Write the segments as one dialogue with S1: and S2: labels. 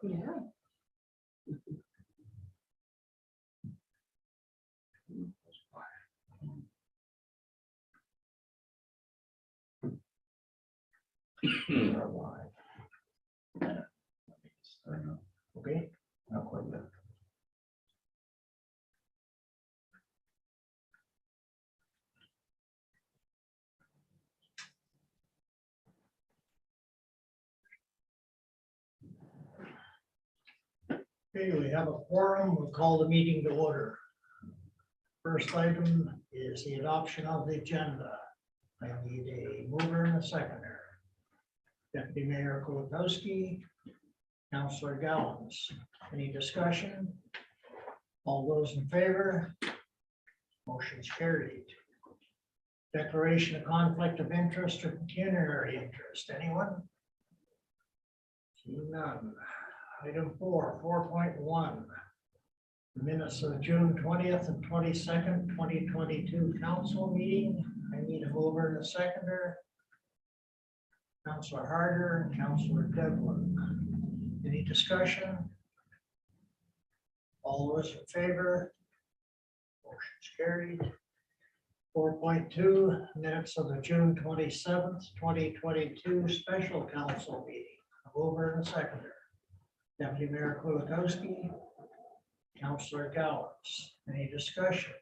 S1: Yeah.
S2: Okay, not quite yet. Okay, we have a quorum. We'll call the meeting to order. First item is the adoption of the agenda. I need a mover and a seconder. Deputy Mayor Kulikowski, Councillor Gallons. Any discussion? All those in favor? Motion's carried. Declaration of conflict of interest or pecuniary interest. Anyone? Seeing none. Item 4.1. Minutes of June 20th and 22nd, 2022 council meeting. I need a mover and a seconder. Councillor Harder and Councillor Devlin. Any discussion? All those in favor? Motion's carried. 4.2, minutes of the June 27th, 2022 special council meeting. A mover and a seconder. Deputy Mayor Kulikowski, Councillor Gallons. Any discussion?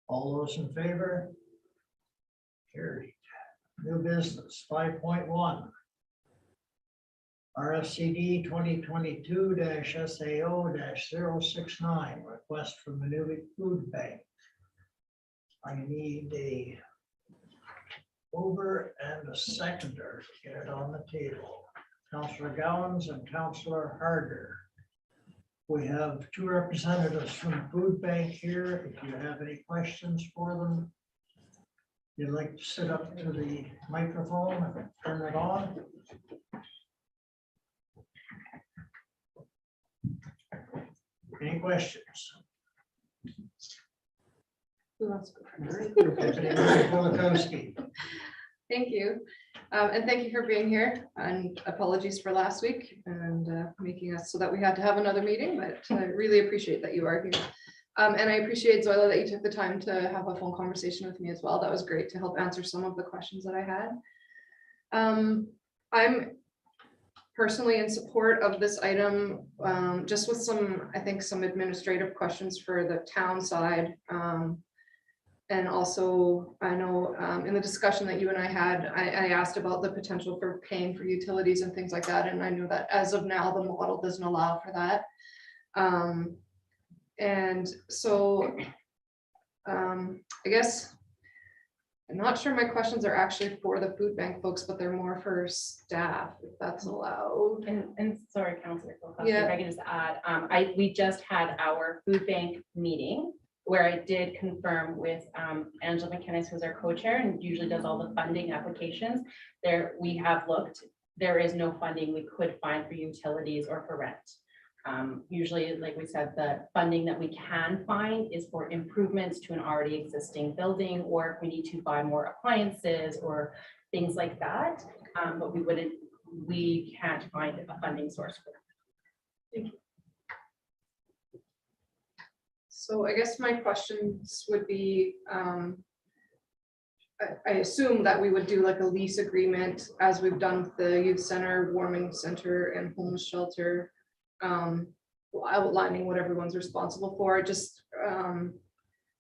S2: All those in favor? Carried. New business 5.1. RFCD 2022-SAO-069, request from the Manuvik Food Bank. I need a mover and a seconder to get it on the table. Councillor Gallons and Councillor Harder. We have two representatives from the food bank here. If you have any questions for them, you'd like to sit up to the microphone and turn it on. Any questions?
S1: Who wants to go first?
S2: Deputy Mayor Kulikowski.
S1: Thank you. And thank you for being here, and apologies for last week and making us so that we had to have another meeting, but I really appreciate that you are here. And I appreciate, Zoila, that you took the time to have a phone conversation with me as well. That was great to help answer some of the questions that I had. I'm personally in support of this item, just with some, I think, some administrative questions for the town side. And also, I know in the discussion that you and I had, I asked about the potential for paying for utilities and things like that. And I know that as of now, the model doesn't allow for that. And so I guess I'm not sure my questions are actually for the food bank folks, but they're more for staff, if that's allowed.
S3: And sorry, Councillor,
S1: Yeah.
S3: if I can just add, we just had our food bank meeting where I did confirm with Angela McKinnis, who's our co-chair and usually does all the funding applications. There, we have looked, there is no funding we could find for utilities or for rent. Usually, like we said, the funding that we can find is for improvements to an already existing building, or if we need to buy more appliances or things like that. But we can't find a funding source for that.
S1: Thank you. So I guess my questions would be, I assume that we would do like a lease agreement as we've done with the youth center, warming center, and homeless shelter, outlining what everyone's responsible for. Just, I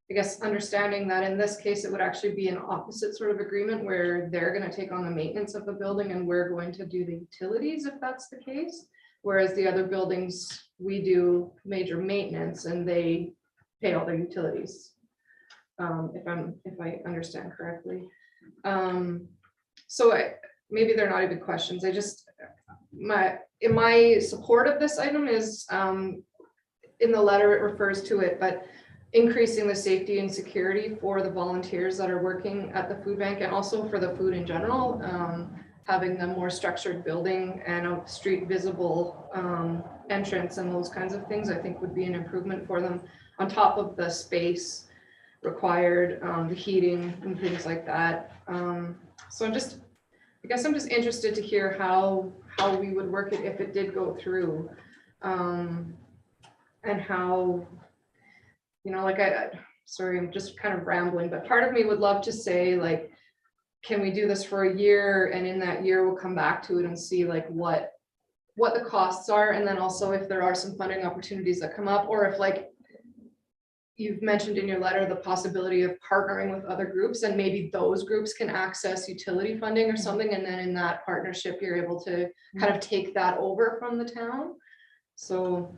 S1: guess, understanding that in this case, it would actually be an opposite sort of agreement where they're going to take on the maintenance of the building and we're going to do the utilities if that's the case. Whereas the other buildings, we do major maintenance and they pay all their utilities, if I understand correctly. So maybe they're not even questions. I just, in my support of this item is, in the letter it refers to it, but increasing the safety and security for the volunteers that are working at the food bank and also for the food in general, having the more structured building and a street visible entrance and those kinds of things, I think would be an improvement for them on top of the space required, the heating and things like that. So I guess I'm just interested to hear how how we would work it if it did go through. And how, like sorry, I'm just kind of rambling, but part of me would love to say, like, can we do this for a year? And in that year, we'll come back to it and see like what the costs are. And then also if there are some funding opportunities that come up, or if, like you've mentioned in your letter, the possibility of partnering with other groups, and maybe those groups can access utility funding or something. And then in that partnership, you're able to kind of take that over from the town. So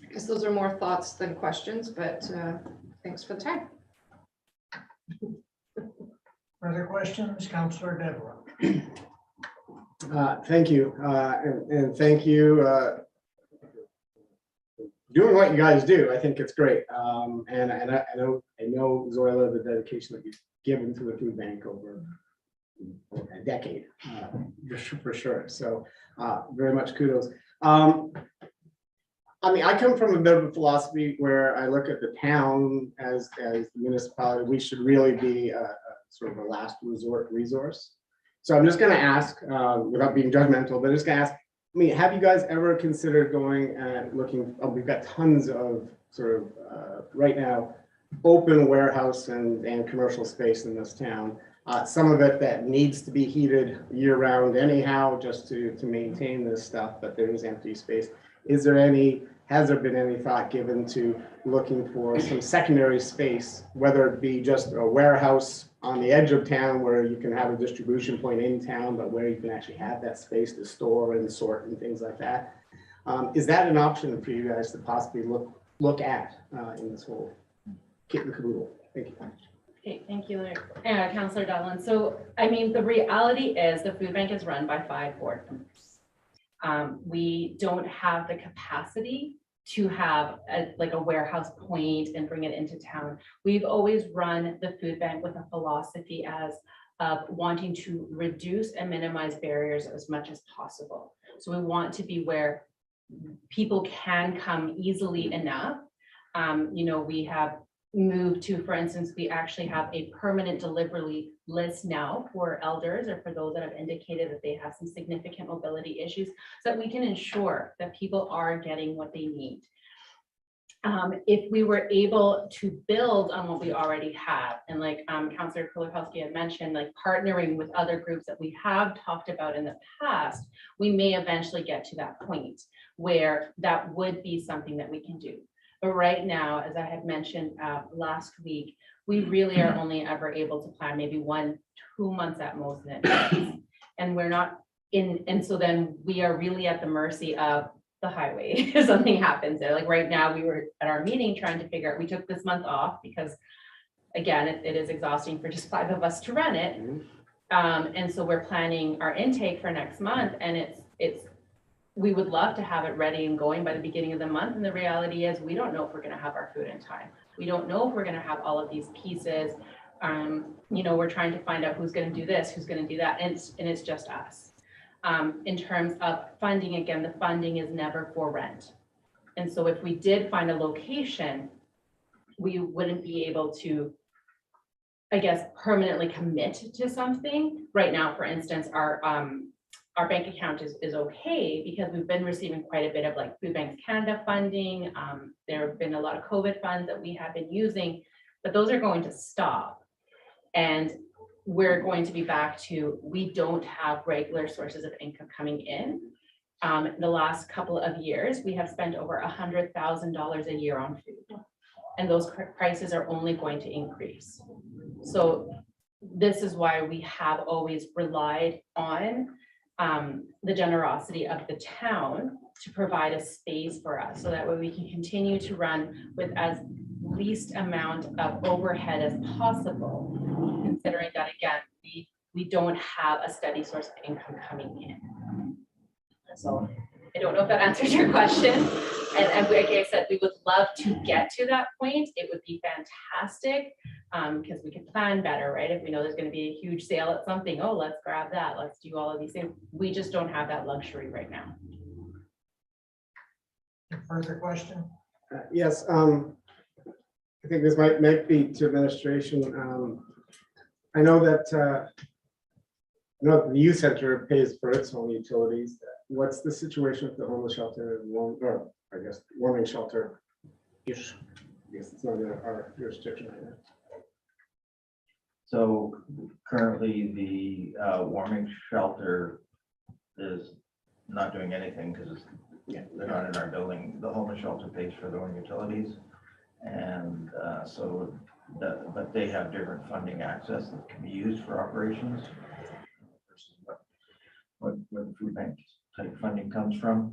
S1: I guess those are more thoughts than questions, but thanks for the time.
S2: Further questions, Councillor Deborah?
S4: Thank you, and thank you doing what you guys do. I think it's great, and I know Zoila, the dedication that you've given to the food bank over a decade, for sure. So very much kudos. I mean, I come from a bit of a philosophy where I look at the town as the municipality. We should really be sort of a last resort resource. So I'm just going to ask, without being judgmental, but just going to ask, I mean, have you guys ever considered going and looking, we've got tons of sort of, right now, open warehouse and commercial space in this town. Some of it that needs to be heated year round anyhow, just to maintain this stuff, but there is empty space. Has there been any thought given to looking for some secondary space, whether it be just a warehouse on the edge of town where you can have a distribution point in town, but where you can actually have that space to store and sort and things like that? Is that an option for you guys to possibly look at in this whole kit and caboodle? Thank you.
S3: Okay, thank you, Councillor Dowland. So, I mean, the reality is the food bank is run by 5 board members. We don't have the capacity to have a warehouse point and bring it into town. We've always run the food bank with a philosophy as wanting to reduce and minimize barriers as much as possible. So we want to be where people can come easily enough. We have moved to, for instance, we actually have a permanent delivery list now for elders or for those that have indicated that they have some significant mobility issues, so that we can ensure that people are getting what they need. If we were able to build on what we already have, and like Councillor Kulikowski had mentioned, like partnering with other groups that we have talked about in the past, we may eventually get to that point where that would be something that we can do. But right now, as I had mentioned last week, we really are only ever able to plan maybe 1-2 months at most in advance. And we're not in, and so then we are really at the mercy of the highway if something happens there. Like right now, we were at our meeting trying to figure out, we took this month off because again, it is exhausting for just 5 of us to run it. And so we're planning our intake for next month, and we would love to have it ready and going by the beginning of the month. And the reality is we don't know if we're going to have our food in time. We don't know if we're going to have all of these pieces. We're trying to find out who's going to do this, who's going to do that. And it's just us. In terms of funding, again, the funding is never for rent. And so if we did find a location, we wouldn't be able to, I guess, permanently commit to something. Right now, for instance, our bank account is okay because we've been receiving quite a bit of like Food Banks Canada funding. There have been a lot of COVID funds that we have been using, but those are going to stop. And we're going to be back to, we don't have regular sources of income coming in. The last couple of years, we have spent over $100,000 a year on food. And those prices are only going to increase. So this is why we have always relied on the generosity of the town to provide a space for us, so that way we can continue to run with as least amount of overhead as possible, considering that again, we don't have a steady source of income coming in. So I don't know if that answers your question. And like I said, we would love to get to that point. It would be fantastic because we could plan better, right? If we know there's going to be a huge sale at something, oh, let's grab that. Let's do all of these things. We just don't have that luxury right now.
S2: Further question?
S4: Yes, I think this might be to administration. I know that the youth center pays for its own utilities. what's the situation with the homeless shelter, or I guess warming shelter? Yes, it's not in our jurisdiction right now.
S5: So currently, the warming shelter is not doing anything because they're not in our building. The homeless shelter pays for their own utilities. And but they have different funding access that can be used for operations versus where the food bank type funding comes from.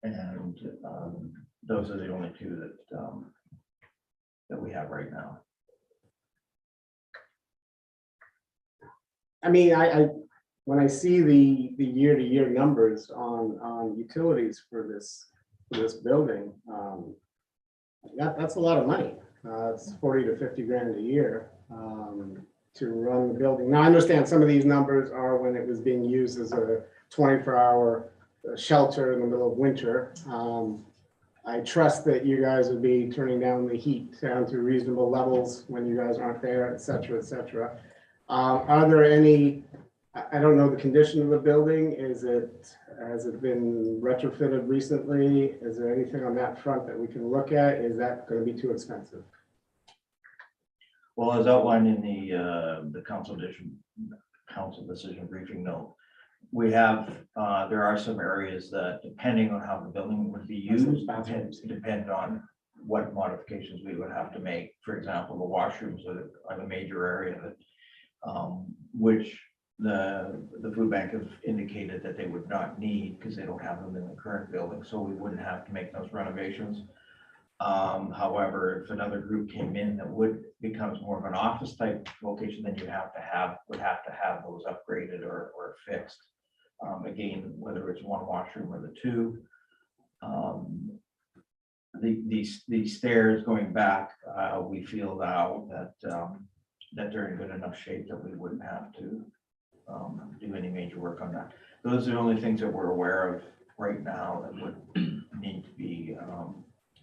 S5: And those are the only two that we have right now.
S4: I mean, when I see the year-to-year numbers on utilities for this building, that's a lot of money. It's 40 to 50 grand a year to run the building. Now, I understand some of these numbers are when it was being used as a 24-hour shelter in the middle of winter. I trust that you guys would be turning down the heat down to reasonable levels when you guys aren't there, et cetera, et cetera. Are there any, I don't know the condition of the building. Has it been retrofitted recently? Is there anything on that front that we can look at? Is that going to be too expensive?
S5: Well, as outlined in the council decision briefing note, we have, there are some areas that, depending on how the building would be used, depend on what modifications we would have to make. For example, the washrooms are the major area that, which the food bank have indicated that they would not need because they don't have them in the current building, so we wouldn't have to make those renovations. However, if another group came in that becomes more of an office type location, then would have to have those upgraded or fixed. Again, whether it's one washroom or the two. The stairs going back, we feel now that they're in good enough shape that we wouldn't have to do any major work on that. Those are the only things that we're aware of right now that would need to be,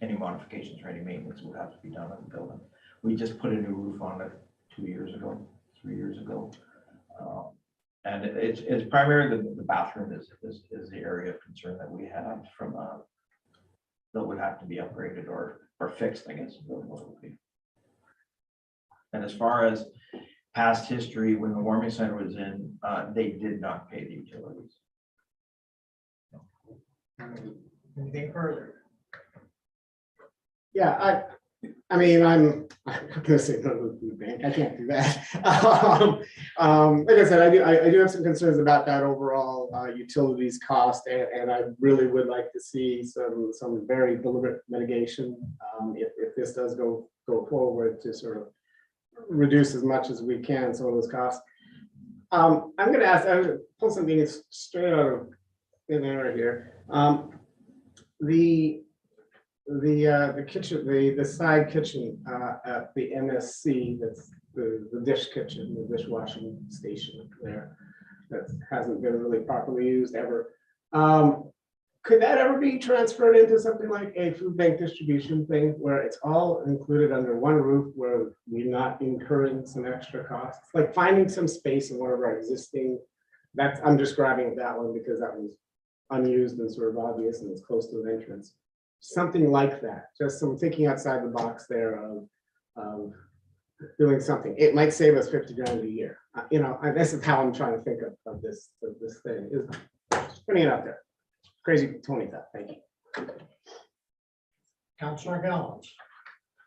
S5: any modifications or any maintenance would have to be done on the building. We just put a new roof on it 3 years ago. And it's primarily the bathroom is the area of concern that we have from that would have to be upgraded or fixed, I guess. Would be. And as far as past history, when the warming center was in, they did not pay the utilities.
S2: Anything further?
S4: Yeah, I mean, I'm gonna say no to the food bank. I can't do that. Like I said, I do have some concerns about that overall utilities cost, and I really would like to see some very deliberate mitigation if this does go forward to sort of reduce as much as we can some of those costs. I'm going to ask, I'm going to pull something straight out of thin air here. The kitchen, the side kitchen at the MSC, that's the dish kitchen, the dishwashing station there, that hasn't been really properly used ever. Could that ever be transferred into something like a food bank distribution thing where it's all included under one roof, where we're not incurring some extra costs? Like finding some space in one of our existing, I'm just grabbing at that one because that was unused and sort of obvious and it's close to the entrance. Something like that, just some thinking outside the box there of doing something. It might save us 50 grand a year. You know, this is how I'm trying to think of this thing. Just putting it out there. Crazy Tony thought. Thank you.
S2: Councillor Gallons.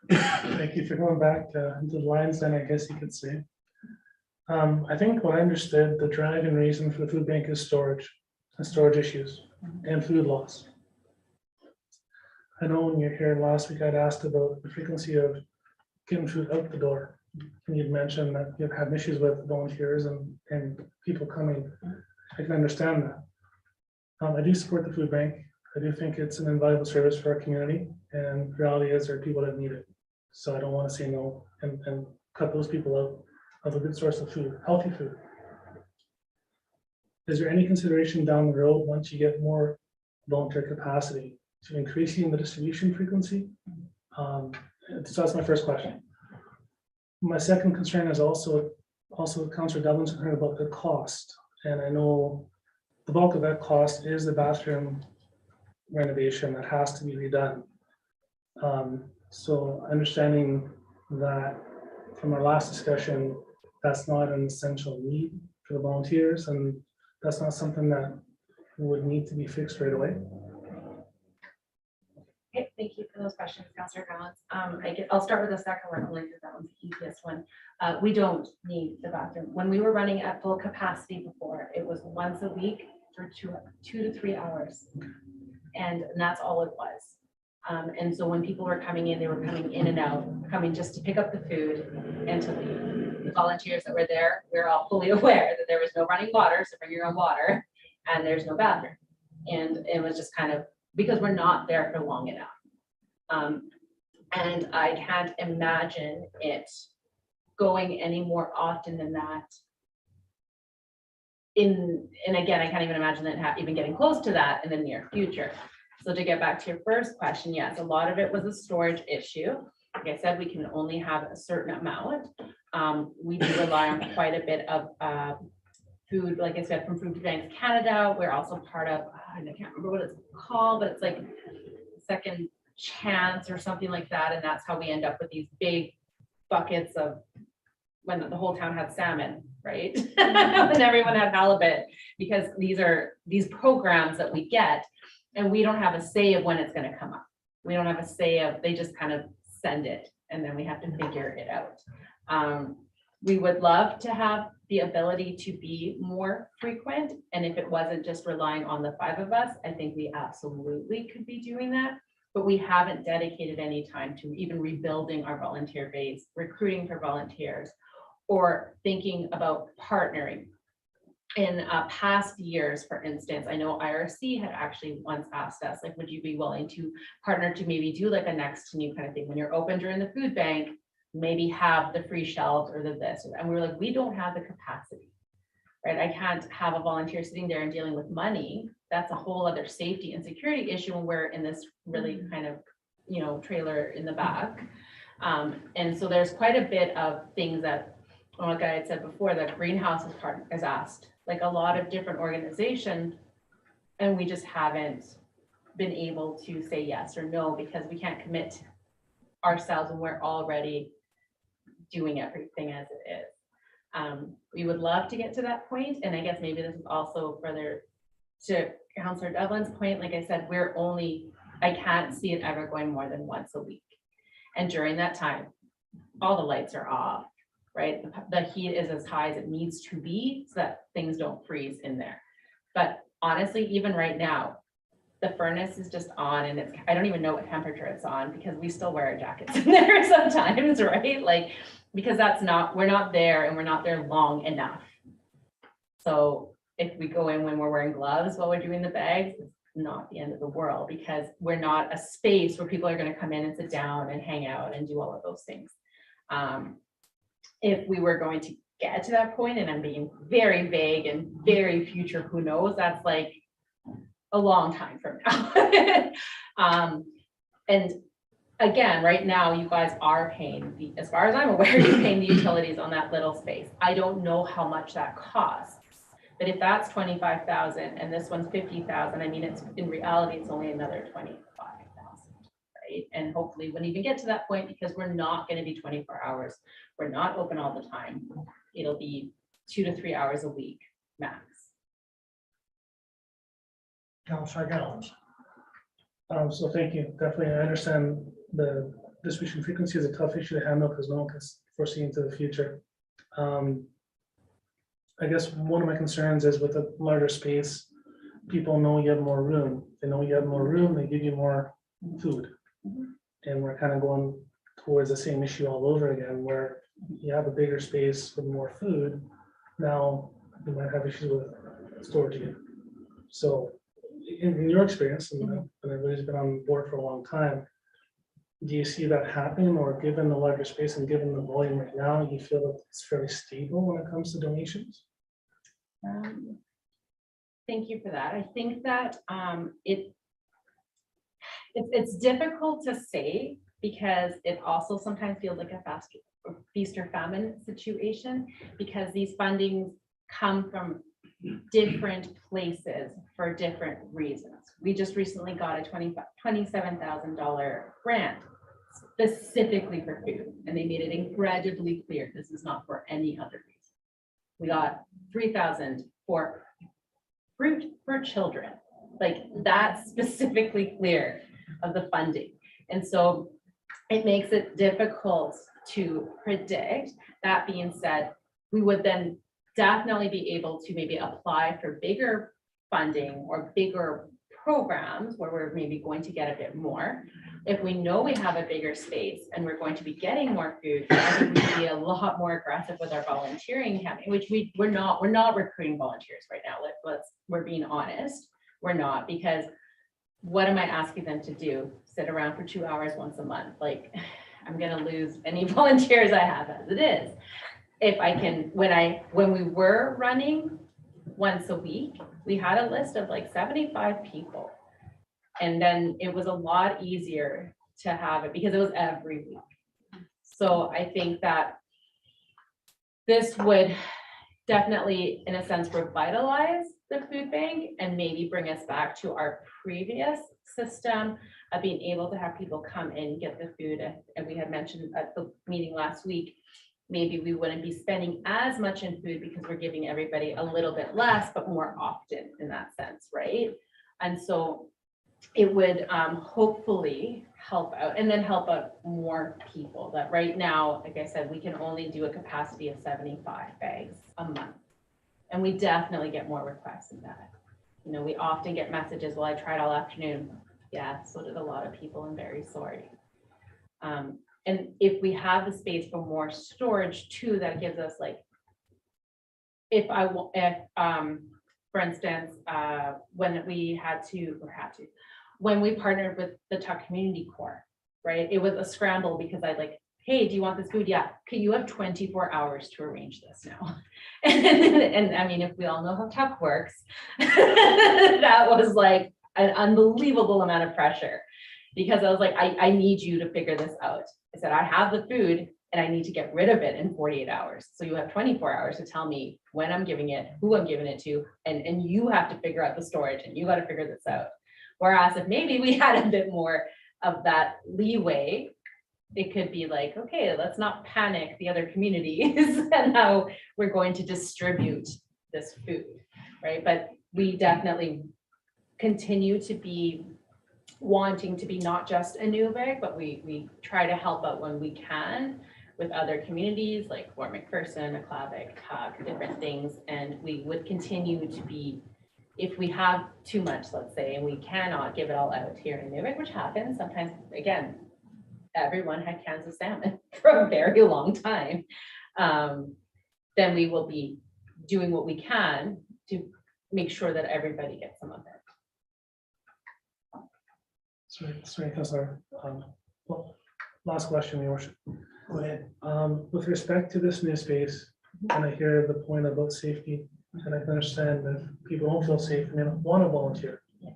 S6: Thank you for going back to the lines then, I guess you could say. I think what I understood, the driving reason for the food bank is storage and storage issues and food loss. I know when you're here last week, I'd asked about the frequency of getting food out the door. And you'd mentioned that you've had issues with volunteers and people coming. I can understand that. I do support the food bank. I do think it's an invaluable service for our community, and the reality is there are people that need it. So I don't want to say no and cut those people out of a good source of food, healthy food. Is there any consideration down the road, once you get more volunteer capacity, to increasing the distribution frequency? So that's my first question. My second concern is also Councillor Dublin's concern about the cost. And I know the bulk of that cost is the bathroom renovation that has to be redone. So understanding that from our last discussion, that's not an essential need for the volunteers, and that's not something that would need to be fixed right away.
S3: Okay, thank you for those questions, Councillor Collins. I'll start with the second one, only because that one's the easiest one. We don't need the bathroom. When we were running at full capacity before, it was once a week for 2 to 3 hours. And that's all it was. And so when people were coming in, they were coming in and out, coming just to pick up the food and to leave. The volunteers that were there, we we're all fully aware that there was no running water, so bring your own water, and there's no bathroom. And it was just kind of, because we're not there for long enough. And I can't imagine it going any more often than that. And again, I can't even imagine that even getting close to that in the near future. So to get back to your first question, yes, a lot of it was a storage issue. Like I said, we can only have a certain amount. We do rely on quite a bit of food, like I said, from Food Banks Canada. We're also part of, I can't remember what it's called, but it's like Second Chance or something like that. And that's how we end up with these big buckets of, when the whole town had salmon, right? And everyone had halibut, because these programs that we get, and we don't have a say of when it's going to come up. We don't have a say of, they just kind of send it, and then we have to figure it out. We would love to have the ability to be more frequent. And if it wasn't just relying on the 5 of us, I think we absolutely could be doing that. But we haven't dedicated any time to even rebuilding our volunteer base, recruiting for volunteers, or thinking about partnering. In past years, for instance, I know IRC had actually once asked us, like, would you be willing to partner to maybe do like a next to new kind of thing when you're open during the food bank, maybe have the free shelves or the this, and we were like, we don't have the capacity, right? I can't have a volunteer sitting there and dealing with money. That's a whole other safety and security issue when we're in this really kind of, trailer in the back. And so there's quite a bit of things that, like I had said before, that Greenhouse is asked, like a lot of different organizations, and we just haven't been able to say yes or no, because we can't commit ourselves and we're already doing everything as it is. We would love to get to that point, and I guess maybe this is also further to Councillor Devlin's point. Like I said, I can't see it ever going more than once a week. And during that time, all the lights are off, right? The heat is as high as it needs to be so that things don't freeze in there. But honestly, even right now, the furnace is just on, and I don't even know what temperature it's on, because we still wear our jackets in there sometimes, right? Like, because we're not there, and we're not there long enough. So if we go in when we're wearing gloves while we're doing the bags, it's not the end of the world, because we're not a space where people are going to come in and sit down and hang out and do all of those things. If we were going to get to that point, and I'm being very vague and very future, who knows, that's like a long time from now. And again, right now, you guys are paying, as far as I'm aware, you're paying the utilities on that little space. I don't know how much that costs, but if that's 25,000 and this one's 50,000, I mean, it's in reality, it's only another 25,000, right? And hopefully we wouldn't even get to that point, because we're not going to be 24 hours. We're not open all the time. It'll be 2 to 3 hours a week max.
S2: Councillor Gallons.
S6: So thank you. Definitely, I understand the distribution frequency is a tough issue to handle, because no one can foresee into the future. I guess one of my concerns is with a larger space, people know you have more room. They know you have more room, they give you more food. And we're kind of going towards the same issue all over again, where you have a bigger space with more food. Now you might have issues with storage again. So in your experience, and everybody's been on board for a long time, do you see that happen, or given the larger space and given the volume right now, you feel that it's fairly stable when it comes to donations?
S3: Thank you for that. I think that it's difficult to say, because it also sometimes feels like a feast or famine situation, because these fundings come from different places for different reasons. We just recently got a $27,000 grant specifically for food, and they made it incredibly clear this is not for any other reason. We got 3,000 for fruit for children, like that's specifically clear of the funding. And so it makes it difficult to predict. That being said, we would then definitely be able to maybe apply for bigger funding or bigger programs where we're maybe going to get a bit more. If we know we have a bigger space and we're going to be getting more food, I think we'd be a lot more aggressive with our volunteering campaign, which we're not recruiting volunteers right now. We're being honest. We're not, because what am I asking them to do? Sit around for 2 hours once a month? Like, I'm gonna lose any volunteers I have as it is. If I can, when we were running once a week, we had a list of like 75 people. And then it was a lot easier to have it because it was every week. So I think that this would definitely, in a sense, revitalize the food bank and maybe bring us back to our previous system of being able to have people come in, get the food. And we had mentioned at the meeting last week, maybe we wouldn't be spending as much in food because we're giving everybody a little bit less, but more often in that sense, right? And so it would hopefully help out, and then help out more people. That right now, like I said, we can only do a capacity of 75 bags a month. And we definitely get more requests than that. You know, we often get messages, well, I tried all afternoon. Yeah, so did a lot of people. I'm very sorry. And if we have the space for more storage too, that gives us like, for instance, when we when we partnered with the Tuck Community Corps, right? It was a scramble because I like, hey, do you want this food? Yeah. Okay, you have 24 hours to arrange this now. And I mean, if we all know how Tuck works, that was like an unbelievable amount of pressure, because I was like, I need you to figure this out. I said, I have the food and I need to get rid of it in 48 hours. So you have 24 hours to tell me when I'm giving it, who I'm giving it to, and you have to figure out the storage and you got to figure this out. Whereas if maybe we had a bit more of that leeway, it could be like, okay, let's not panic the other communities and how we're going to distribute this food, right? But we definitely continue to be wanting to be not just a Newberg, but we try to help out when we can with other communities like Fort McPherson, Aklavik, Tug, different things. And we would continue to be, if we have too much, let's say, and we cannot give it all out here in Newberg, which happens sometimes. Again, everyone had cans of salmon for a very long time. Then we will be doing what we can to make sure that everybody gets some of it.
S6: Sorry, Councilor. Well, last question, Your Worship.
S2: Go ahead.
S6: With respect to this new space, and I hear the point about safety, and I can understand that people don't feel safe and they don't want to volunteer.
S3: Yeah.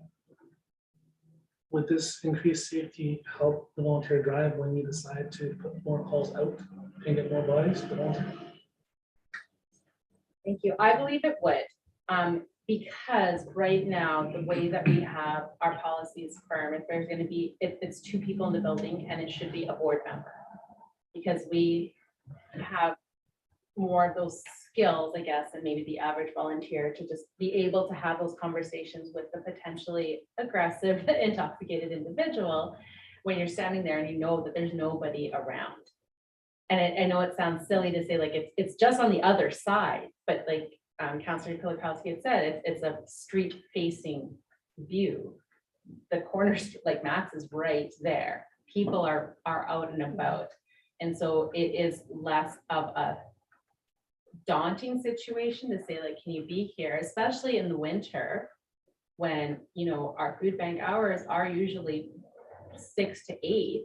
S6: Would this increased safety help the volunteer drive when you decide to put more calls out and get more bodies to volunteer?
S3: Thank you. I believe it would, because right now, the way that we have our policies firm, if there's going to be, if it's 2 people in the building, and it should be a board member, because we have more of those skills, I guess, than maybe the average volunteer, to just be able to have those conversations with the potentially aggressive, intoxicated individual when you're standing there and you know that there's nobody around. And I know it sounds silly to say like it's just on the other side, but like Councillor Kulikowski had said, it's a street facing view. The corner, like Max is right there. People are out and about. And so it is less of a daunting situation to say like, can you be here, especially in the winter when, you know, our food bank hours are usually 6 to 8.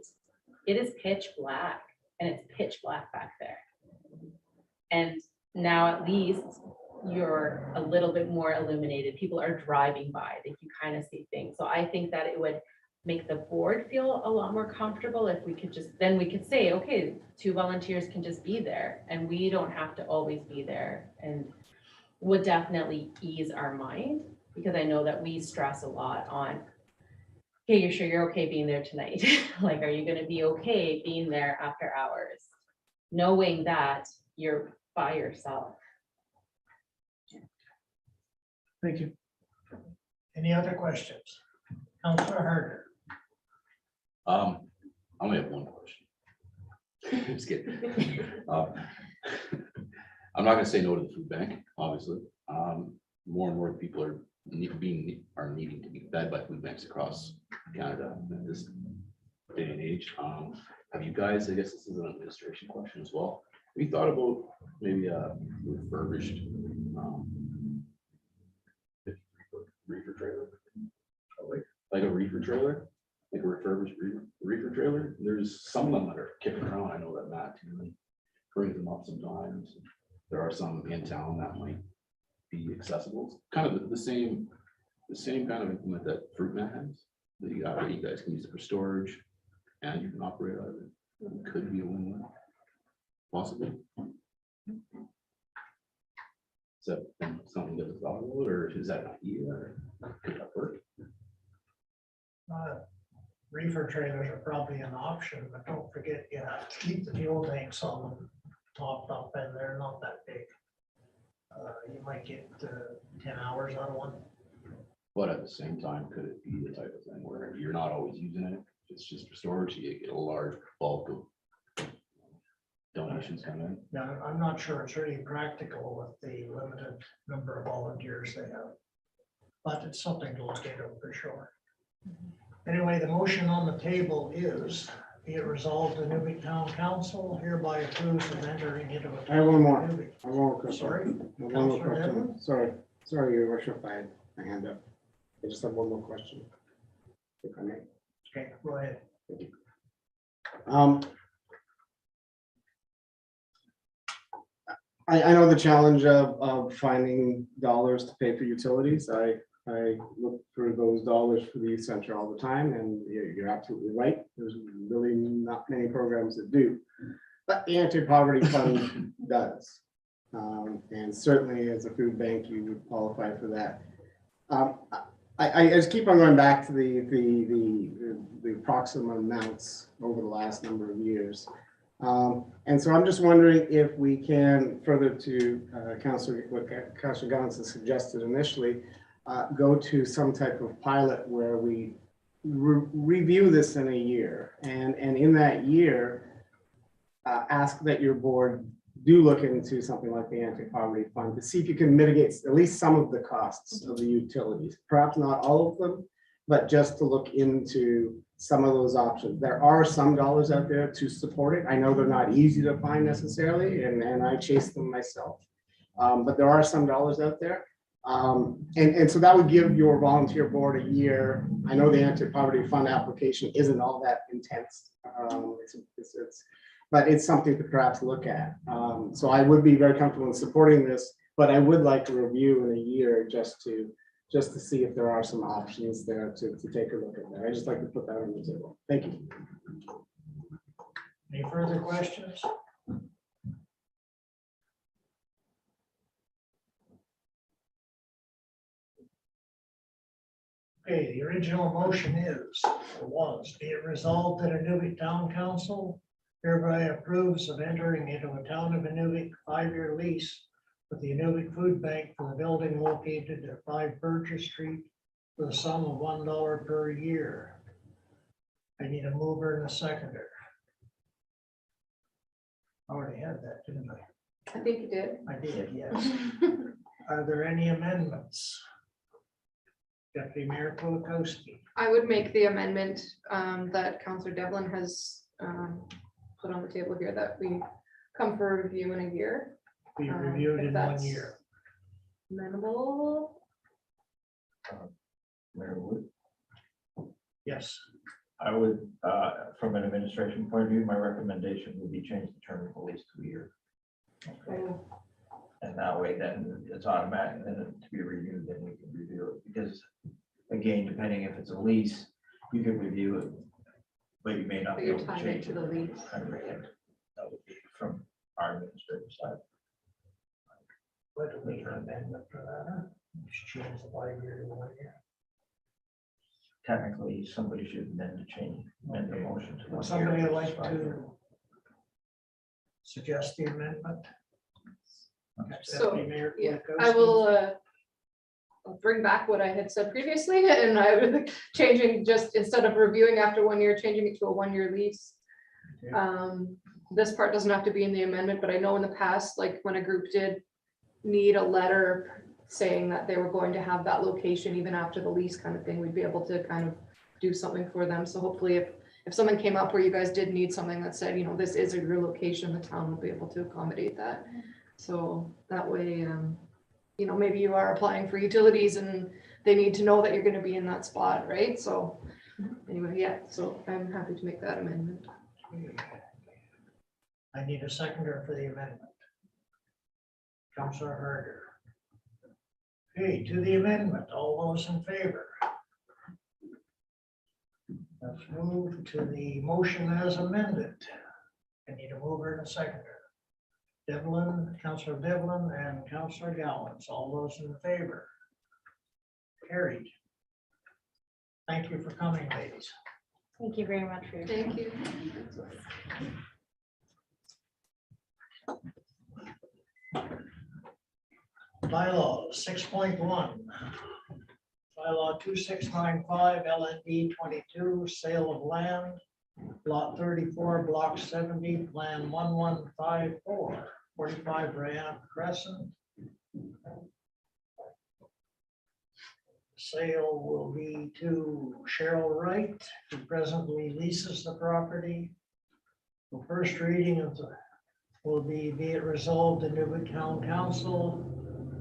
S3: It is pitch black, and it's pitch black back there. And now at least you're a little bit more illuminated. People are driving by, that you kind of see things. So I think that it would make the board feel a lot more comfortable if we could just, then we could say, okay, 2 volunteers can just be there and we don't have to always be there. And would definitely ease our mind, because I know that we stress a lot on, okay, you're sure you're okay being there tonight? Like, are you gonna be okay being there after hours? Knowing that you're by yourself.
S6: Thank you.
S2: Any other questions? Councillor Harder.
S7: I only have one question. Just kidding. I'm not gonna say no to the food bank, obviously. More and more people are needing to be fed by food banks across Canada at this day and age. Have you guys, I guess this is an administration question as well. Have you thought about maybe a refurbished reefer trailer? Like a reefer trailer? Like a refurbished reefer trailer? There's some of them that are kicking around. I know that Matt brings them up sometimes. There are some in town that might be accessible. It's kind of the same kind of implement that Fruitman has. That you guys can use it for storage and you can operate out of it. It could be a win-win, possibly. Is that something that is thought about, or is that an idea, or could that work?
S2: Reefer trailers are probably an option, but don't forget you have to keep the fuel tanks on them topped up, and they're not that big. You might get 10 hours out of one.
S7: But at the same time, could it be the type of thing where you're not always using it? It's just for storage, you get a large bulk of donations come in.
S2: Now, I'm not sure it's really practical with the limited number of volunteers they have. But it's something to look into for sure. Anyway, the motion on the table is, be it resolved, the Newbury Town Council hereby approves of entering into a.
S4: I have one more.
S2: Newbury-
S4: I have one more question.
S2: Sorry,
S4: I have one more
S2: Councillor
S4: question.
S2: Devlin?
S4: Sorry, Your Worship, I had my hand up. I just have one more question. If I may.
S2: Okay, go ahead.
S4: I know the challenge of finding dollars to pay for utilities. I look for those dollars for the Youth Center all the time, and you're absolutely right. There's really not many programs that do. But the anti-poverty fund does. And certainly as a food bank, you would qualify for that. I just keep on going back to the approximate amounts over the last number of years. And so I'm just wondering if we can, further to what Councillor Gallants has suggested initially, go to some type of pilot where we review this in a year, and in that year, ask that your board do look into something like the anti-poverty fund to see if you can mitigate at least some of the costs of the utilities, perhaps not all of them, but just to look into some of those options. There are some dollars out there to support it. I know they're not easy to find necessarily, and I chase them myself. But there are some dollars out there. And so that would give your volunteer board a year. I know the anti-poverty fund application isn't all that intense. But it's something to perhaps look at. So I would be very comfortable in supporting this, but I would like to review in a year just to see if there are some options there to take a look at that. I just like to put that on the table. Thank you.
S2: Any further questions? Okay, the original motion was, be it resolved that a Newbury Town Council hereby approves of entering into a Town of Inuvik 5-year lease with the Inuvik Food Bank for the building located at 5 Burgess Street for the sum of $1 per year. I need a mover and a seconder. I already had that, didn't I?
S1: I think you did.
S2: I did, yes. Are there any amendments? Deputy Mayor Kulikowski.
S1: I would make the amendment that Councillor Devlin has put on the table here, that we come for review in a year.
S2: We reviewed
S1: if
S2: in 1
S1: that's
S2: year.
S1: Amenable.
S5: Mayor Wood?
S2: Yes,
S5: I would, from an administration point of view, my recommendation would be change the term of the lease to a year.
S1: Oh,
S5: And that way, then it's automatic, then to be reviewed, then we can review it, because again, depending if it's a lease, you can review it, but you may not
S1: But
S5: be
S1: you're
S5: able to
S1: tied
S5: change
S1: into
S5: it.
S1: the lease.
S5: That would be from our administrative side.
S2: What do we need an amendment for that? Huh? Just change the 5 year to 1 year.
S5: Technically, somebody should amend the motion to 1 year.
S2: Would somebody
S5: versus
S2: like
S5: 5
S2: to
S5: year.
S2: suggest the amendment?
S1: So,
S2: Deputy Mayor
S1: yeah,
S2: Kulikowski?
S1: I will I'll bring back what I had said previously, and I would changing, just instead of reviewing after 1 year, changing it to a 1 year lease.
S2: Okay.
S1: This part doesn't have to be in the amendment, but I know in the past, like when a group did need a letter saying that they were going to have that location even after the lease kind of thing, we'd be able to kind of do something for them. So hopefully if something came up where you guys did need something that said, you know, this is your location, the town will be able to accommodate that. So that way, you know, maybe you are applying for utilities and they need to know that you're gonna be in that spot, right? So anyway, yeah, so I'm happy to make that amendment.
S2: I need a seconder for the amendment. Councillor Harder. Okay, to the amendment, all those in favor? Let's move to the motion as amended. I need a mover and a seconder. Devlin, Councillor Devlin and Councillor Gallons, all those in favor? Carried. Thank you for coming, ladies.
S3: Thank you very much for your.
S1: Thank you.
S2: Bylaw 6.1. Bylaw 2695, LND 22, sale of land, lot 34, block 70, plan 1154, 45 Rayan Crescent. Sale will be to Cheryl Wright, who presently leases the property. The first reading of the will be it resolved the Newbury Town Council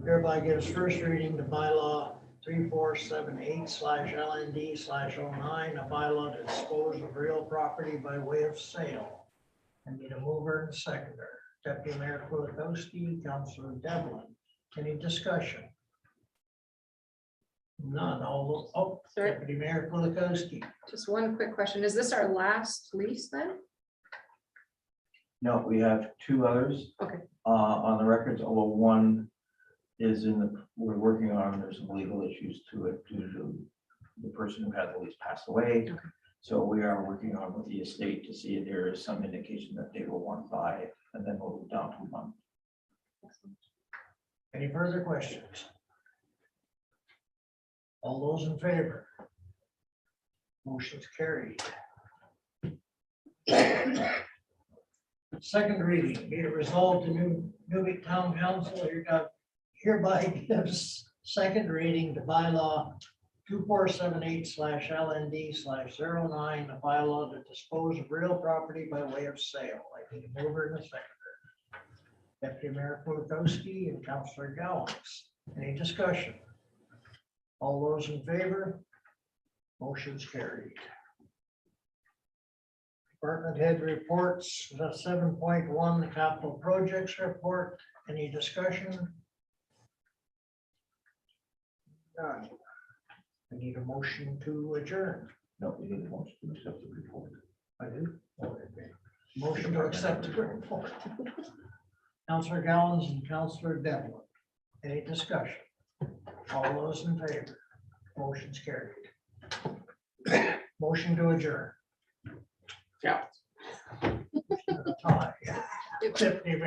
S2: hereby gives first reading to bylaw 3478/LND/09, a bylaw to dispose of real property by way of sale. I need a mover and a seconder. Deputy Mayor Kulikowski, Councillor Devlin. Any discussion? None. All, oh,
S1: Sorry,
S2: Deputy Mayor Kulikowski.
S1: just one quick question. Is this our last lease then?
S5: No, we have 2 others.
S1: Okay.
S5: On the records, although one is we're working on, there's some legal issues to it due to the person who had the lease passed away.
S1: Okay.
S5: So we are working on with the estate to see if there is some indication that they will want 5, and then we'll move down to 1.
S2: Any further questions? All those in favor? Motion's carried. Second reading, be it resolved to Newbury Town Council hereby gives second reading to bylaw 2478/LND/09, a bylaw to dispose of real property by way of sale. I need a mover and a seconder. Deputy Mayor Kulikowski and Councillor Gallons. Any discussion? All those in favor? Motion's carried. Department head reports, the 7.1, the capital projects report. Any discussion? None. I need a motion to adjourn.
S5: No, we need a motion to accept the report.
S2: I do. Okay. Motion to accept the report. Councillor Gallons and Councillor Devlin. Any discussion? All those in favor? Motion's carried. Motion to adjourn.
S4: Yeah.
S2: Tie. Deputy Mayor